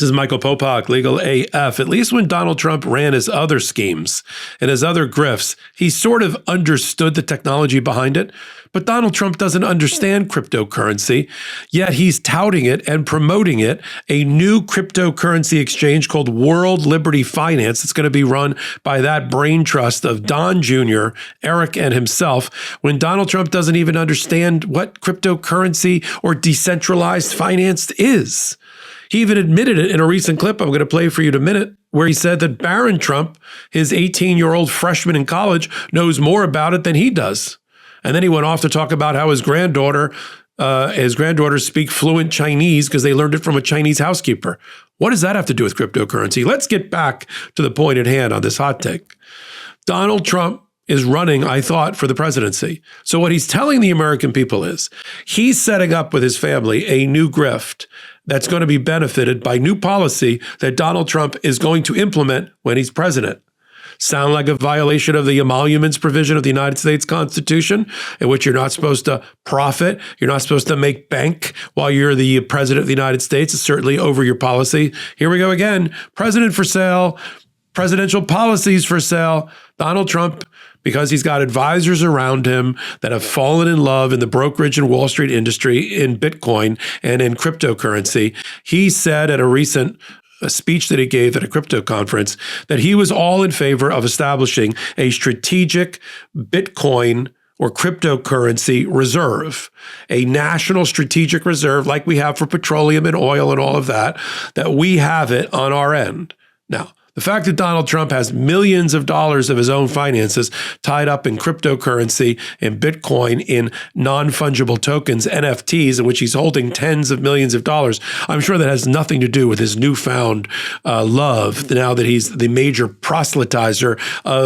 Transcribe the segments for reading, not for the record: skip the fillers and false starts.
This is Michael Popok, LegalAF. At least when Donald Trump ran his other schemes and his other grifts, he sort of understood the technology behind it. But Donald Trump doesn't understand cryptocurrency, yet he's touting it and promoting it, a new cryptocurrency exchange called World Liberty Finance. It's going to be run by that brain trust of Don Jr., Eric, and himself, when Donald Trump doesn't even understand what cryptocurrency or decentralized finance is. He even admitted it in a recent clip I'm going to play for you in a minute, where he said that Barron Trump, his 18-year-old freshman in college, knows more about it than he does. And then he went off to talk about how his granddaughters speak fluent Chinese because they learned it from a Chinese housekeeper. What does that have to do with cryptocurrency? Let's get back to the point at hand on this hot take. Donald Trump is running, I thought, for the presidency. So what he's telling the American people is he's setting up with his family a new grift that's going to be benefited by new policy that Donald Trump is going to implement when he's president. Sound like a violation of the emoluments provision of the United States Constitution, in which you're not supposed to profit, you're not supposed to make bank while you're the president of the United States. It's certainly over your policy. Here we go again. President for sale, presidential policies for sale. Donald Trump, because he's got advisors around him that have fallen in love in the brokerage and Wall Street industry, in Bitcoin and in cryptocurrency. He said at a recent speech that he gave at a crypto conference that he was all in favor of establishing a strategic Bitcoin or cryptocurrency reserve, a national strategic reserve like we have for petroleum and oil and all of that, that we have it on our end. Now, the fact that Donald Trump has millions of dollars of his own finances tied up in cryptocurrency, in Bitcoin, in non-fungible tokens, NFTs, in which he's holding tens of millions of dollars, I'm sure that has nothing to do with his newfound love now that he's the major proselytizer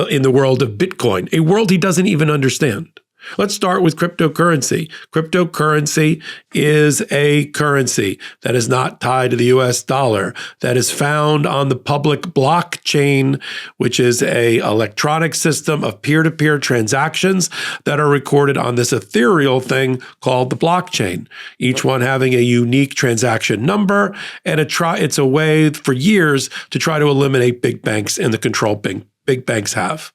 in the world of Bitcoin, a world he doesn't even understand. Let's start with cryptocurrency. Cryptocurrency is a currency that is not tied to the US dollar, that is found on the public blockchain, which is an electronic system of peer-to-peer transactions that are recorded on this ethereal thing called the blockchain, each one having a unique transaction number, and it's a way for years to try to eliminate big banks and the control big banks have.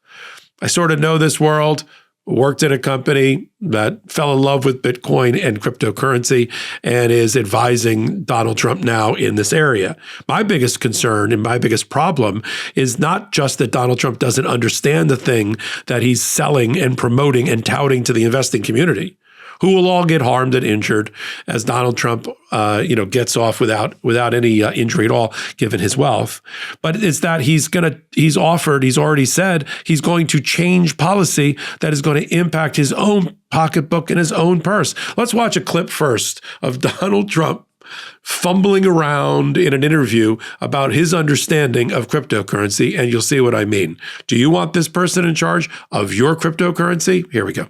I sort of know this world. Worked at a company that fell in love with Bitcoin and cryptocurrency and is advising Donald Trump now in this area. My biggest concern and my biggest problem is not just that Donald Trump doesn't understand the thing that he's selling and promoting and touting to the investing community, who will all get harmed and injured as Donald Trump, gets off without any injury at all, given his wealth. But it's that he's already said he's going to change policy that is going to impact his own pocketbook and his own purse. Let's watch a clip first of Donald Trump fumbling around in an interview about his understanding of cryptocurrency, and you'll see what I mean. Do you want this person in charge of your cryptocurrency? Here we go.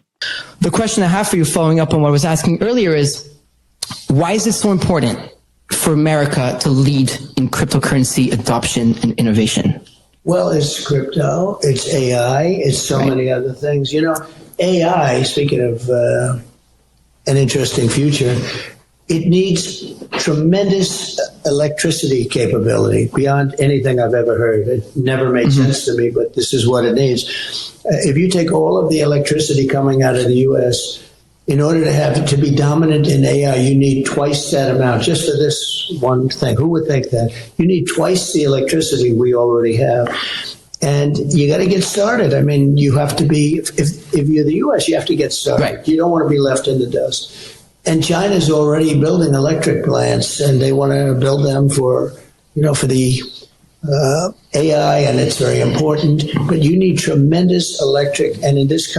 The question I have for you, following up on what I was asking earlier, is why is it so important for America to lead in cryptocurrency adoption and innovation? Well, it's crypto, it's AI, it's so many other things. You know, AI, speaking of an interesting future, it needs tremendous electricity capability beyond anything I've ever heard. It never made sense to me, but this is what it needs. If you take all of the electricity coming out of the U.S., in order to have it to be dominant in AI, you need twice that amount, just for this one thing. Who would think that? You need twice the electricity we already have. And you got to get started. I mean, you have to be, if you're the U.S., you have to get started. Right. You don't want to be left in the dust. And China's already building electric plants, and they want to build them for the AI, and it's very important. But you need tremendous electric, and in this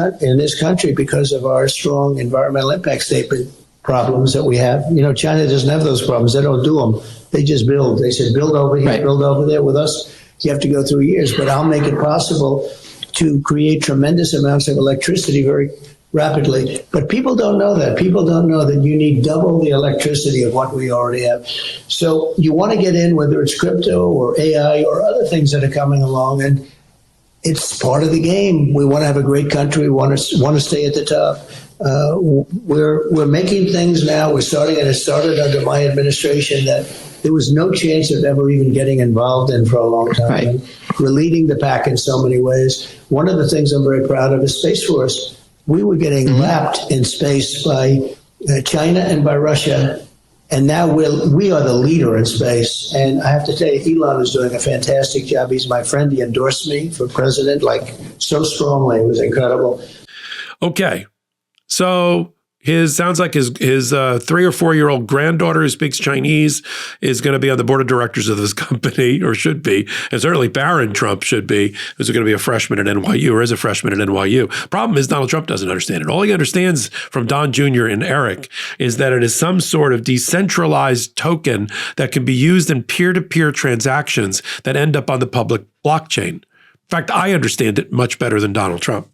country, because of our strong environmental impact statement problems that we have, China doesn't have those problems. They don't do them. They just build. They said, build over here, build over there. With us, you have to go through years. But I'll make it possible to create tremendous amounts of electricity very rapidly. But people don't know that. People don't know that you need double the electricity of what we already have. So you want to get in, whether it's crypto or AI or other things that are coming along, and it's part of the game. We want to have a great country. We want to stay at the top. We're making things now. We're starting, and it started under my administration, that there was no chance of ever even getting involved in for a long time. Right. And we're leading the pack in so many ways. One of the things I'm very proud of is Space Force. We were getting lapped in space by China and by Russia. And now we are the leader in space. And I have to tell you, Elon is doing a fantastic job. He's my friend. He endorsed me for president, like so strongly. It was incredible. Okay. So sounds like his 3 or 4 year old granddaughter who speaks Chinese is going to be on the board of directors of this company, or should be. And certainly Barron Trump should be, who's going to be a freshman at NYU, or is a freshman at NYU. Problem is Donald Trump doesn't understand it. All he understands from Don Jr. and Eric is that it is some sort of decentralized token that can be used in peer-to-peer transactions that end up on the public blockchain. In fact, I understand it much better than Donald Trump.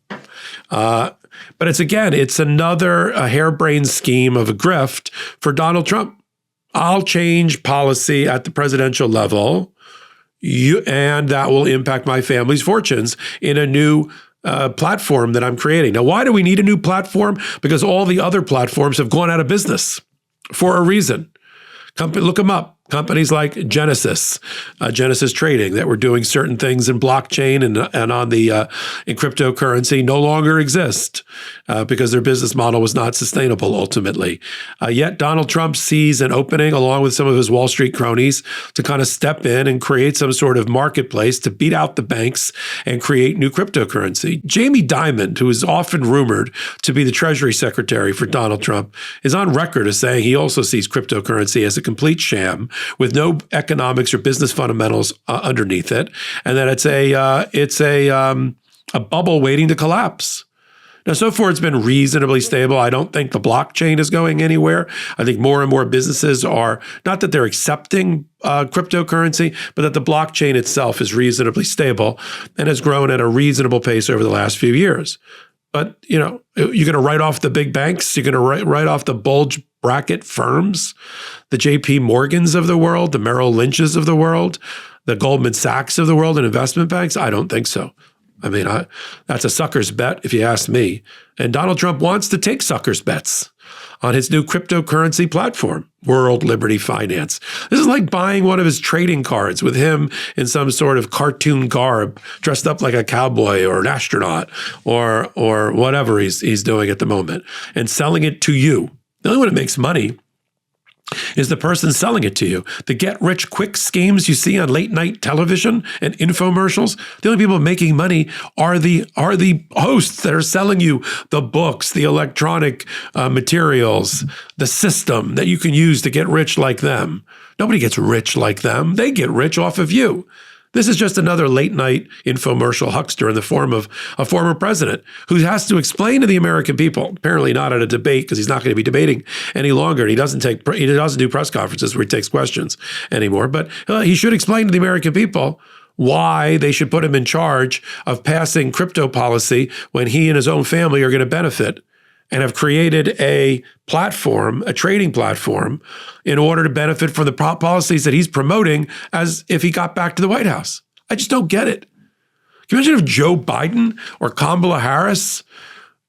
But it's another harebrained scheme of a grift for Donald Trump. I'll change policy at the presidential level, and that will impact my family's fortunes in a new platform that I'm creating. Now, why do we need a new platform? Because all the other platforms have gone out of business for a reason. Look them up. Companies like Genesis Trading, that were doing certain things in blockchain and on the in cryptocurrency, no longer exist because their business model was not sustainable ultimately. Yet Donald Trump sees an opening, along with some of his Wall Street cronies, to kind of step in and create some sort of marketplace to beat out the banks and create new cryptocurrency. Jamie Dimon, who is often rumored to be the Treasury Secretary for Donald Trump, is on record as saying he also sees cryptocurrency as a complete sham, with no economics or business fundamentals underneath it, and that it's a bubble waiting to collapse. Now, so far, it's been reasonably stable. I don't think the blockchain is going anywhere. I think more and more businesses are, not that they're accepting cryptocurrency, but that the blockchain itself is reasonably stable and has grown at a reasonable pace over the last few years. But, you're going to write off the big banks. You're going to write off the bulge bracket firms, the JP Morgans of the world, the Merrill Lynches of the world, the Goldman Sachs of the world, and investment banks? I don't think so. I mean, that's a sucker's bet, if you ask me. And Donald Trump wants to take sucker's bets on his new cryptocurrency platform, World Liberty Finance. This is like buying one of his trading cards with him in some sort of cartoon garb, dressed up like a cowboy or an astronaut or whatever he's doing at the moment, and selling it to you. The only one that makes money is the person selling it to you. The get-rich-quick schemes you see on late-night television and infomercials, the only people making money are the hosts that are selling you the books, the electronic materials, the system that you can use to get rich like them. Nobody gets rich like them. They get rich off of you. This is just another late-night infomercial huckster in the form of a former president who has to explain to the American people, apparently not at a debate because he's not going to be debating any longer. And he doesn't do press conferences where he takes questions anymore. But he should explain to the American people why they should put him in charge of passing crypto policy when he and his own family are going to benefit, and have created a platform, a trading platform, in order to benefit from the policies that he's promoting as if he got back to the White House. I just don't get it. Can you imagine if Joe Biden or Kamala Harris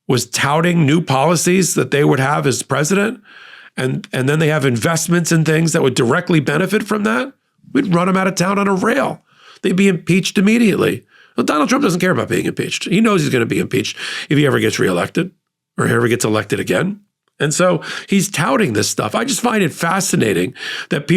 was touting new policies that they would have as president, and then they have investments in things that would directly benefit from that? We'd run them out of town on a rail. They'd be impeached immediately. Well, Donald Trump doesn't care about being impeached. He knows he's going to be impeached if he ever gets reelected, or ever gets elected again. And so he's touting this stuff. I just find it fascinating that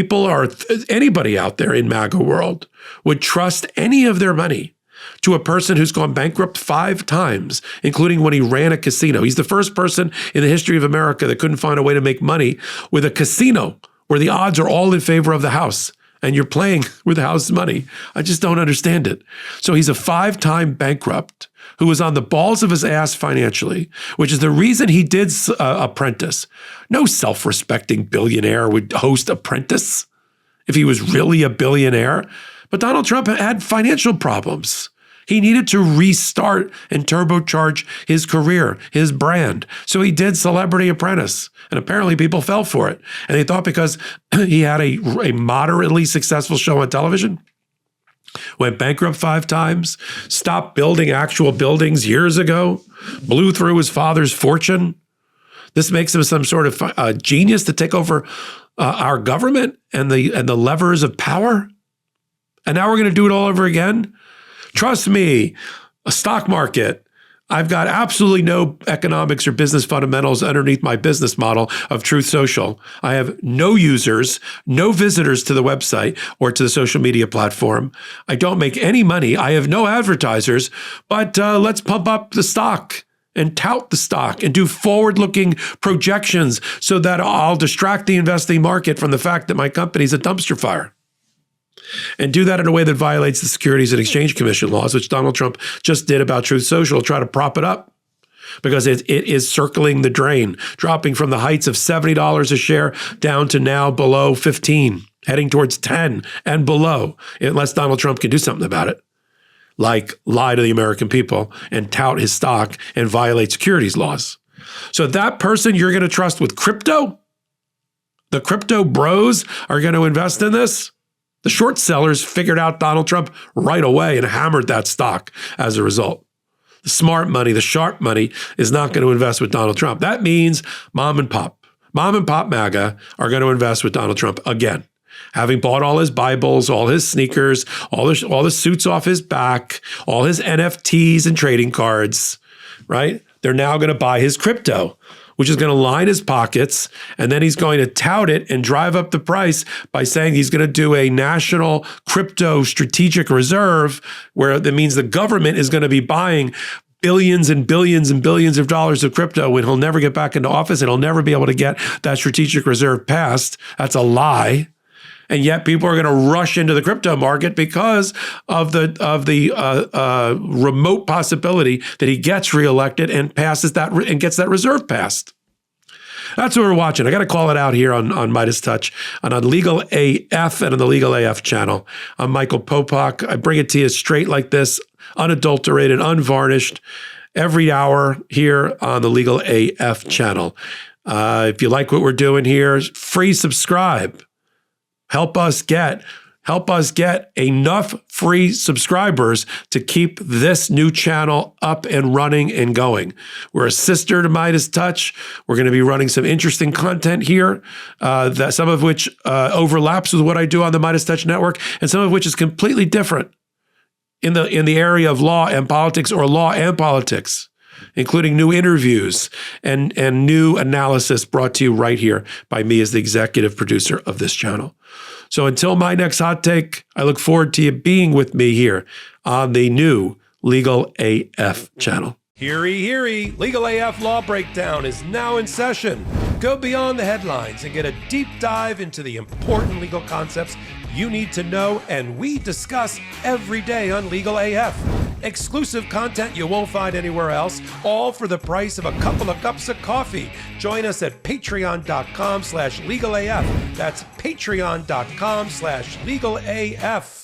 anybody out there in MAGA world would trust any of their money to a person who's gone bankrupt 5 times, including when he ran a casino. He's the first person in the history of America that couldn't find a way to make money with a casino where the odds are all in favor of the house, and you're playing with the house's money. I just don't understand it. So he's a 5-time bankrupt who was on the balls of his ass financially, which is the reason he did Apprentice. No self-respecting billionaire would host Apprentice if he was really a billionaire. But Donald Trump had financial problems. He needed to restart and turbocharge his career, his brand. So he did Celebrity Apprentice. And apparently people fell for it. And they thought because he had a moderately successful show on television, went bankrupt 5 times, stopped building actual buildings years ago, blew through his father's fortune. This makes him some sort of genius to take over our government and the levers of power? And now we're going to do it all over again? Trust me, a stock market, I've got absolutely no economics or business fundamentals underneath my business model of Truth Social. I have no users, no visitors to the website or to the social media platform. I don't make any money. I have no advertisers, but let's pump up the stock and tout the stock and do forward-looking projections so that I'll distract the investing market from the fact that my company's a dumpster fire. And do that in a way that violates the Securities and Exchange Commission laws, which Donald Trump just did about Truth Social, try to prop it up because it is circling the drain, dropping from the heights of $70 a share down to now below 15, heading towards 10 and below, unless Donald Trump can do something about it, like lie to the American people and tout his stock and violate securities laws. So that person you're going to trust with crypto, the crypto bros are going to invest in this? The short sellers figured out Donald Trump right away and hammered that stock as a result. The smart money, the sharp money is not going to invest with Donald Trump. That means mom and pop MAGA are going to invest with Donald Trump again. Having bought all his Bibles, all his sneakers, all the suits off his back, all his NFTs and trading cards, right? They're now going to buy his crypto, which is going to line his pockets, and then he's going to tout it and drive up the price by saying he's going to do a national crypto strategic reserve, where that means the government is going to be buying billions and billions and billions of dollars of crypto when he'll never get back into office and he'll never be able to get that strategic reserve passed. That's a lie. And yet people are going to rush into the crypto market because of the remote possibility that he gets reelected and passes that and gets that reserve passed. That's what we're watching. I got to call it out here on Midas Touch and on LegalAF and on the LegalAF channel. I'm Michael Popok. I bring it to you straight like this, unadulterated, unvarnished, every hour here on the LegalAF channel. If you like what we're doing here, free subscribe. Help us get enough free subscribers to keep this new channel up and running and going. We're a sister to Midas Touch. We're going to be running some interesting content here, that some of which overlaps with what I do on the Midas Touch Network, and some of which is completely different in the area of law and politics, or law and politics, including new interviews and new analysis brought to you right here by me as the executive producer of this channel. So until my next hot take, I look forward to you being with me here on the new LegalAF channel. Heary, heary, LegalAF Law Breakdown is now in session. Go beyond the headlines and get a deep dive into the important legal concepts you need to know, and we discuss every day on LegalAF. Exclusive content you won't find anywhere else, all for the price of a couple of cups of coffee. Join us at patreon.com/LegalAF. That's patreon.com/LegalAF.